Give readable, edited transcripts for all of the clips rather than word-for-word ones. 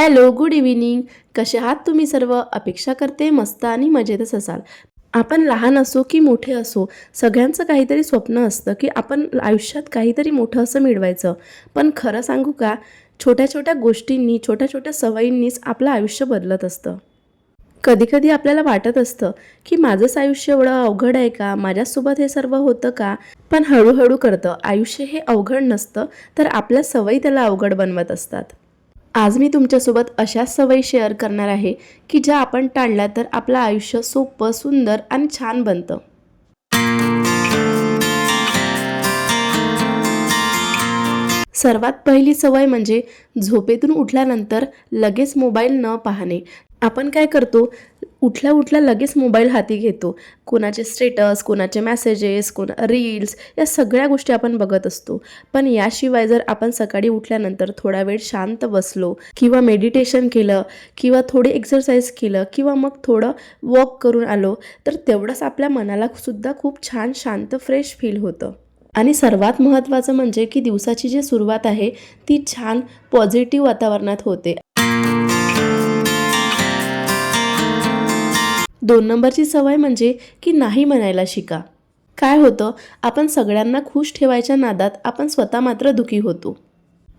Hello, good evening. कसे आहात तुम्ही सर्व? अपेक्षा करते मस्त आणि मजेतच असाल. आपण लहान असो की मोठे असो, सगळ्यांचं काहीतरी स्वप्न असतं की आपण आयुष्यात काहीतरी मोठं असं मिळवायचं. पण खरं सांगू का, छोट्या-छोट्या गोष्टींनी, छोट्या-छोट्या सवयींनीच आपलं आयुष्य बदलत असतं. कधी-कधी आपल्याला वाटत असतं की माझंच आयुष्य एवढं अवघड आहे का? माझ्यासोबत हे सर्व होतं का? पण हळू कळतं आयुष्य हे अवघड नसतं, तर आपल्या सवयी त्याला अवघड बनवत असतात. आज मी तुमच्यासोबत अशाच सवयी शेअर करणार आहे की ज्या आपण टाळल्या तर आपलं आयुष्य सोपं, सुंदर आणि छान बनतं. सर्वात पहिली सवय म्हणजे झोपेतून उठल्यानंतर लगेच मोबाईल न पाहणे. आपण काय करतो, उठल्या उठल्या लगेच मोबाईल हाती घेतो. कोणाचे स्टेटस, कोणाचे मेसेजेस, रील्स या सगळ्या गोष्टी आपण बघत असतो. पण याशिवाय जर आपण सकाळी उठल्यानंतर थोडा वेळ शांत बसलो किंवा मेडिटेशन केलं किंवा थोडे एक्सरसाइज केलं किंवा मग थोडं वॉक करून आलो, तर तेवढंच आपल्या मनाला सुद्धा खूप छान शांत फ्रेश फील होतं. आणि सर्वात महत्त्वाचं म्हणजे की दिवसाची जी सुरुवात आहे ती छान पॉझिटिव्ह वातावरणात होते. 2 नंबरची सवय म्हणजे की नाही म्हणायला शिका. काय होतं, आपण सगळ्यांना खुश ठेवायच्या नादात आपण स्वतः मात्र दुखी होतो.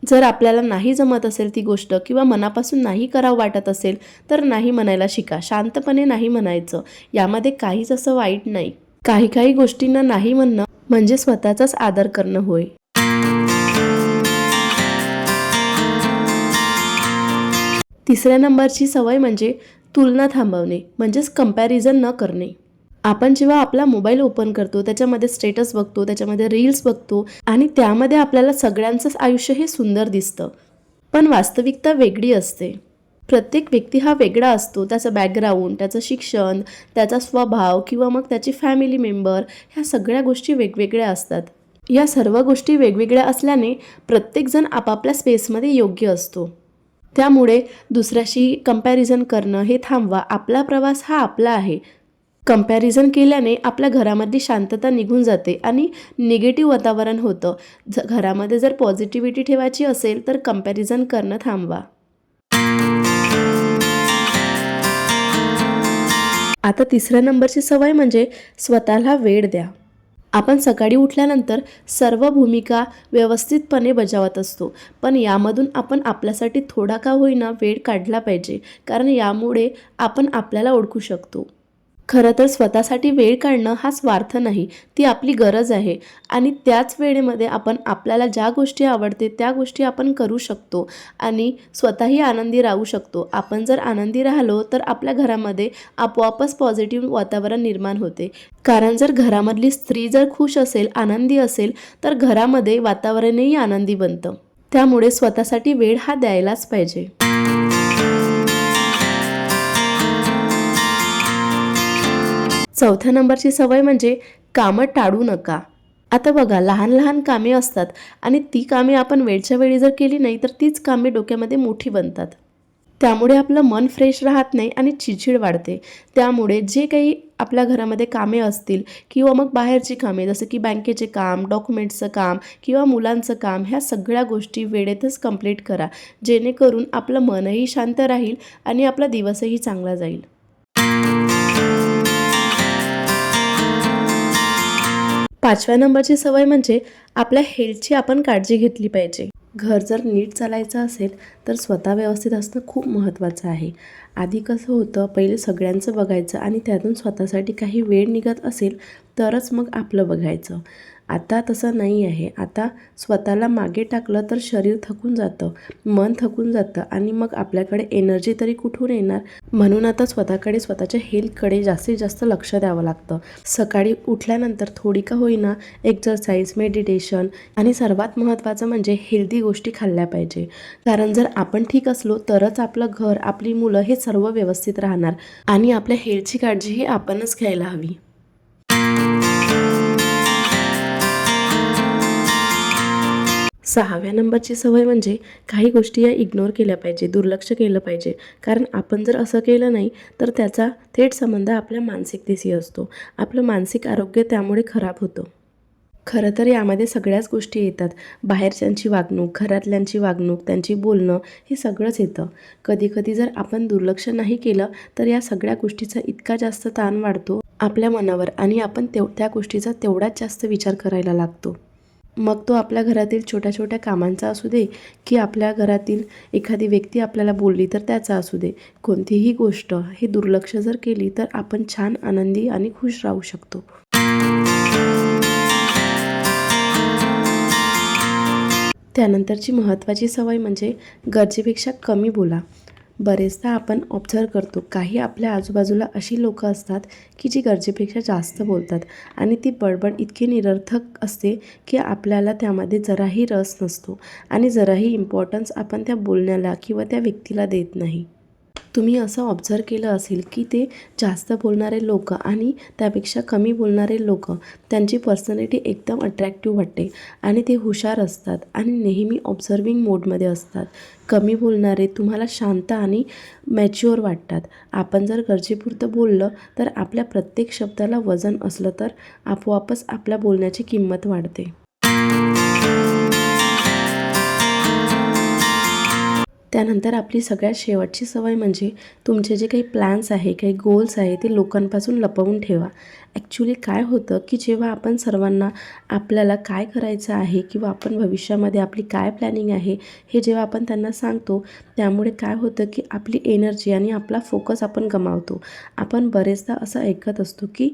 जर आपल्याला नाही जमत असेल ती गोष्ट किंवा मनापासून नाही करावं वाटत असेल, तर नाही म्हणायला शिका. शांतपणे नाही म्हणायचं. यामध्ये काहीच असं वाईट नाही. काही गोष्टींना नाही म्हणणं म्हणजे स्वतःचाच आदर करणं होय. तिसऱ्या नंबरची सवय म्हणजे तुलना थांबवणे, म्हणजेच कंपॅरिझन न करणे. आपण जेव्हा आपला मोबाईल ओपन करतो, त्याच्यामध्ये स्टेटस बघतो, त्याच्यामध्ये रील्स बघतो आणि त्यामध्ये आपल्याला सगळ्यांचंच आयुष्य हे सुंदर दिसतं. पण वास्तविकता वेगळी असते. प्रत्येक व्यक्ती हा वेगळा असतो. त्याचं बॅकग्राऊंड, त्याचं शिक्षण, त्याचा स्वभाव किंवा मग त्याची फॅमिली मेंबर ह्या सगळ्या गोष्टी वेगवेगळ्या असतात. या सर्व गोष्टी वेगवेगळ्या असल्याने प्रत्येकजण आपापल्या स्पेसमध्ये योग्य असतो. त्यामुळे दुसऱ्याशी कंपॅरिझन करणं हे थांबवा. आपला प्रवास हा आपला आहे. कंपॅरिझन केल्याने आपल्या घरामधली शांतता निघून जाते आणि निगेटिव्ह वातावरण होतं. घरामध्ये जर पॉझिटिव्हिटी ठेवायची असेल तर कंपॅरिझन करणं थांबवा. आता तिसऱ्या नंबरची सवय म्हणजे स्वतःला वेळ द्या. आपण सकाळी उठल्यानंतर सर्व भूमिका व्यवस्थितपणे बजावत असतो, पण यामधून आपण आपल्यासाठी थोडा का होईना वेळ काढला पाहिजे, कारण यामुळे आपण आपल्याला ओळखू शकतो. खरं तर स्वतःसाठी वेळ काढणं हा स्वार्थ नाही, ती आपली गरज आहे आणि त्याच वेळेमध्ये आपण आपल्याला ज्या गोष्टी आवडते त्या गोष्टी आपण करू शकतो आणि स्वतःही आनंदी राहू शकतो. आपण जर आनंदी राहिलो तर आपल्या घरामध्ये आपोआपच पॉझिटिव्ह वातावरण निर्माण होते. कारण जर घरामधली स्त्री जर खुश असेल, आनंदी असेल, तर घरामध्ये वातावरणही आनंदी बनतं. त्यामुळे स्वतःसाठी वेळ हा द्यायलाच पाहिजे. चौथ्या नंबरची सवय म्हणजे कामं टाळू नका. आता बघा, लहान लहान कामे असतात आणि ती कामे आपण वेळच्या वेळी जर केली नाही तर तीच कामे डोक्यामध्ये मोठी बनतात. त्यामुळे आपलं मन फ्रेश राहत नाही आणि चिडचिड वाढते. त्यामुळे जे काही आपल्या घरामध्ये कामे असतील किंवा मग बाहेरची कामे जसं की बँकेचे काम, डॉक्युमेंट्सचं काम किंवा मुलांचं काम, ह्या सगळ्या गोष्टी वेळेतच कंप्लीट करा. जेणेकरून आपलं मनही शांत राहील आणि आपला दिवसही चांगला जाईल. 5व्या नंबरची सवय म्हणजे आपल्या हेल्थची आपण काळजी घेतली पाहिजे. घर जर नीट चालायचं असेल तर स्वतः व्यवस्थित असणं खूप महत्त्वाचं आहे. आधी कसं होतं, पहिले सगळ्यांचं बघायचं आणि त्यातून स्वतःसाठी काही वेळ निघत असेल तरच मग आपलं बघायचं. आता तसं नाही आहे. आता स्वतःला मागे टाकलं तर शरीर थकून जातं, मन थकून जातं आणि मग आपल्याकडे एनर्जी तरी कुठून येणार? म्हणून आता स्वतःकडे, स्वतःच्या हेल्थकडे जास्तीत जास्त लक्ष द्यावं लागतं. सकाळी उठल्यानंतर थोडी का होईना एक्सरसाइज, मेडिटेशन आणि सर्वात महत्त्वाचं म्हणजे हेल्दी गोष्टी खाल्ल्या पाहिजे. कारण जर आपण ठीक असलो तरच आपलं घर, आपली मुलं हे सर्व व्यवस्थित राहणार आणि आपल्या हेल्थची काळजी ही आपणच घ्यायला हवी. 6व्या नंबरची सवय म्हणजे काही गोष्टी या इग्नोर केल्या पाहिजे, दुर्लक्ष केलं पाहिजे. कारण आपण जर असं केलं नाही तर त्याचा थेट संबंध आपल्या मानसिकतेशी असतो. आपलं मानसिक आरोग्य त्यामुळे खराब होतं. खरं तर यामध्ये सगळ्याच गोष्टी येतात. बाहेरच्यांची वागणूक, घरातल्यांची वागणूक, त्यांची बोलणं हे सगळंच येतं. कधी-कधी जर आपण दुर्लक्ष नाही केलं, तर या सगळ्या गोष्टीचा इतका जास्त ताण वाढतो आपल्या मनावर आणि आपण त्या गोष्टीचा तेवढाच जास्त विचार करायला लागतो. मग तो आपल्या घरातील छोट्या-छोट्या कामांचा असू दे, की आपल्या घरातील एखादी व्यक्ती आपल्याला बोलली तर त्याचा असू दे. कोणतीही गोष्ट हे दुर्लक्ष जर केली, तर आपण छान आनंदी आणि खुश राहू शकतो. त्यानंतरची महत्त्वाची सवय म्हणजे गरजेपेक्षा कमी बोला. बरेचदा आपण ऑब्झर्व करतो काही आपल्या आजूबाजूला अशी लोकं असतात की जी गरजेपेक्षा जास्त बोलतात आणि ती बडबड इतकी निरर्थक असते की आपल्याला त्यामध्ये जराही रस नसतो आणि जराही इम्पॉर्टन्स आपण त्या बोलण्याला किंवा त्या व्यक्तीला देत नाही. तुम्ही असं ऑब्झर्व केलं असेल की ते जास्त बोलणारे लोकं आणि त्यापेक्षा कमी बोलणारे लोकं त्यांची पर्सनॅलिटी एकदम अट्रॅक्टिव्ह वाटते आणि ते हुशार असतात आणि नेहमी ऑब्झर्विंग मोडमध्ये असतात. कमी बोलणारे तुम्हाला शांत आणि मॅच्युअर वाटतात. आपण जर गरजेपुरतं बोललं तर आपल्या प्रत्येक शब्दाला वजन असलं तर आपोआपच आपल्या बोलण्याची किंमत वाढते. त्यानंतर आपली सगळ्यात शेवटची सवय म्हणजे तुमचे जे काही प्लॅन्स आहे, काही गोल्स आहे ते लोकांपासून लपवून ठेवा. ॲक्च्युली काय होतं की जेव्हा आपण सर्वांना आपल्याला काय करायचं आहे किंवा आपण भविष्यामध्ये आपली काय प्लॅनिंग आहे हे जेव्हा आपण त्यांना सांगतो, त्यामुळे काय होतं की आपली एनर्जी आणि आपला फोकस आपण गमावतो. आपण बरेचदा असं ऐकत असतो की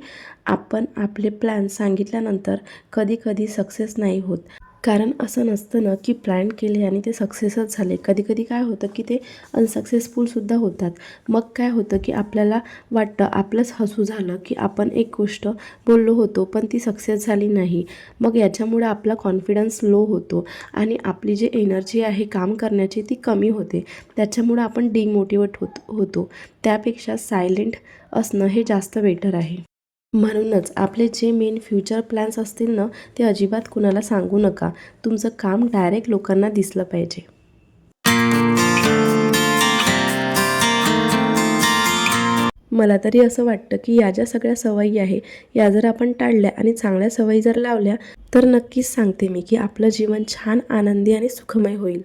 आपण आपले प्लॅन सांगितल्यानंतर कधी-कधी सक्सेस नाही होत. कारण असं नसतं ना की प्लॅन केले आणि ते सक्सेसच झाले. कधी-कधी काय होतं की ते अनसक्सेसफुलसुद्धा होतात. मग काय होतं की आपल्याला वाटतं आपलंच हसू झालं की आपण एक गोष्ट बोललो होतो पण ती सक्सेस झाली नाही. मग याच्यामुळे आपला कॉन्फिडन्स लो होतो आणि आपली जी एनर्जी आहे काम करण्याची ती कमी होते. त्याच्यामुळं आपण डिमोटिवेट होतो. त्यापेक्षा सायलेंट असणं हे जास्त बेटर आहे. म्हणूनच आपले जे मेन फ्युचर प्लॅन्स असतील ना, ते अजिबात कुणाला सांगू नका. तुमचं काम डायरेक्ट लोकांना दिसलं पाहिजे. मला तरी असं वाटतं, की या ज्या सगळ्या सवयी आहे, या जर आपण टाळल्या आणि चांगल्या सवयी जर लावल्या, तर नक्कीच सांगते मी, की आपलं जीवन छान, आनंदी आणि सुखमय होईल.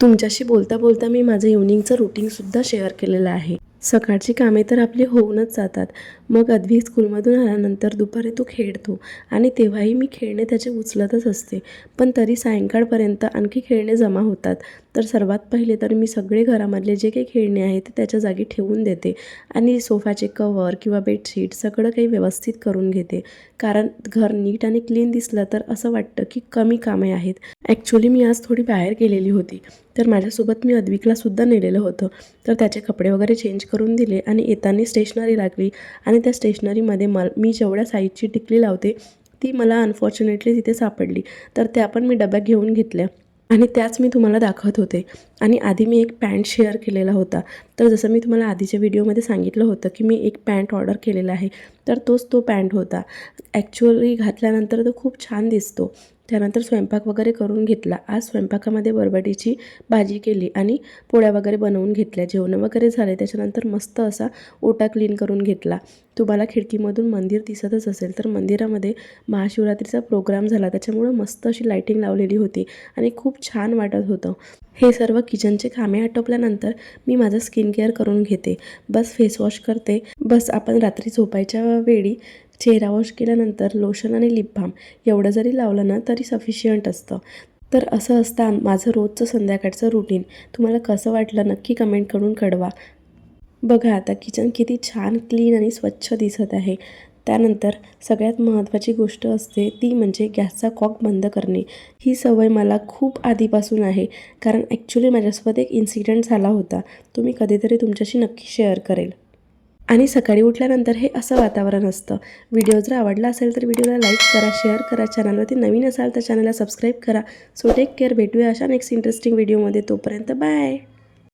तुमच्याशी बोलता बोलता मी माझं इव्हनिंगचं रुटीनसुद्धा शेअर केलेलं आहे. सकाळची कामे तर आपली होऊनच जातात. मग अद्वैत स्कूलमधून आल्यानंतर दुपारी तो खेळतो आणि तेव्हाही मी खेळणे त्याचे उचलतच असते. पण तरी सायंकाळपर्यंत आणखी खेळणे जमा होतात. तर सर्वात पहिले तर मी सगळे घरामधले जे काही खेळणे आहेत ते त्याच्या जागी ठेवून देते आणि सोफाचे कवर किंवा बेडशीट सगळं काही व्यवस्थित करून घेते. कारण घर नीट आणि क्लीन दिसलं तर असं वाटतं की कमी कामे आहेत. ॲक्च्युली मी आज थोडी बाहेर गेलेली होती. तर माझ्यासोबत मी अद्विकलासुद्धा नेलेलं होतं. तर त्याचे कपडे वगैरे चेंज करून दिले आणि येताना स्टेशनरी लागली आणि त्या स्टेशनरीमध्ये मी जेवढ्या साईजची टिकली लावते ती मला अनफॉर्च्युनेटली तिथे सापडली. तर त्या पण मी डब्यात घेऊन घेतल्या आणि त्याच मी तुम्हाला दाखवत होते. आणि आधी मी एक पॅन्ट शेअर केलेला होता. तर जसं मी तुम्हाला आधीच्या व्हिडिओमध्ये सांगितलं होतं की मी एक पॅन्ट ऑर्डर केलेला आहे. तर तोच तो पॅन्ट होता. ॲक्च्युअली घातल्यानंतर तो खूप छान दिसतो. त्यानंतर स्वयंपाक वगैरे करून घेतला. आज स्वयंपाकामध्ये बरबटीची भाजी केली आणि पोळ्या वगैरे बनवून घेतल्या. जेवणं वगैरे झाले. त्याच्यानंतर मस्त असा ओटा क्लीन करून घेतला. तुम्हाला खिडकीमधून मंदिर दिसतच असेल, तर मंदिरामध्ये महाशिवरात्रीचा प्रोग्राम झाला. त्याच्यामुळं मस्त अशी लाईटिंग लावलेली होती आणि खूप छान वाटत होतं. हे सर्व किचनचे कामे आटोपल्यानंतर मी माझं स्किन केअर करून घेते. बस फेस वॉश करते. बस आपण रात्री झोपायच्या वेळी चेहरा वॉश केल्यानंतर लोशन आणि लिप बाम एवढं जरी लावलं ना तरी सफिशियंट असतं. तर असं असतं माझं रोजचं संध्याकाळचं रुटीन. तुम्हाला कसं वाटलं नक्की कमेंट करून कळवा. बघा आता किचन किती छान क्लीन आणि स्वच्छ दिसत आहे. त्यानंतर सगळ्यात महत्त्वाची गोष्ट असते ती म्हणजे गॅसचा कॉक बंद करणे. ही सवय मला खूप आधीपासून आहे. कारण ॲक्च्युली माझ्यासोबत एक इन्सिडेंट झाला होता. तो मी कधीतरी तुमच्याशी नक्की शेअर करेल. आणि सकाळी उठल्यानंतर हे असं वातावरण असतं. व्हिडिओ जर आवडला असेल तर व्हिडिओला लाईक करा, शेअर करा. चॅनलवरती नवीन असाल तर चॅनलला सबस्क्राईब करा. So take care. भेटूया अशा नेक्स्ट इंटरेस्टिंग व्हिडिओमध्ये. तोपर्यंत बाय.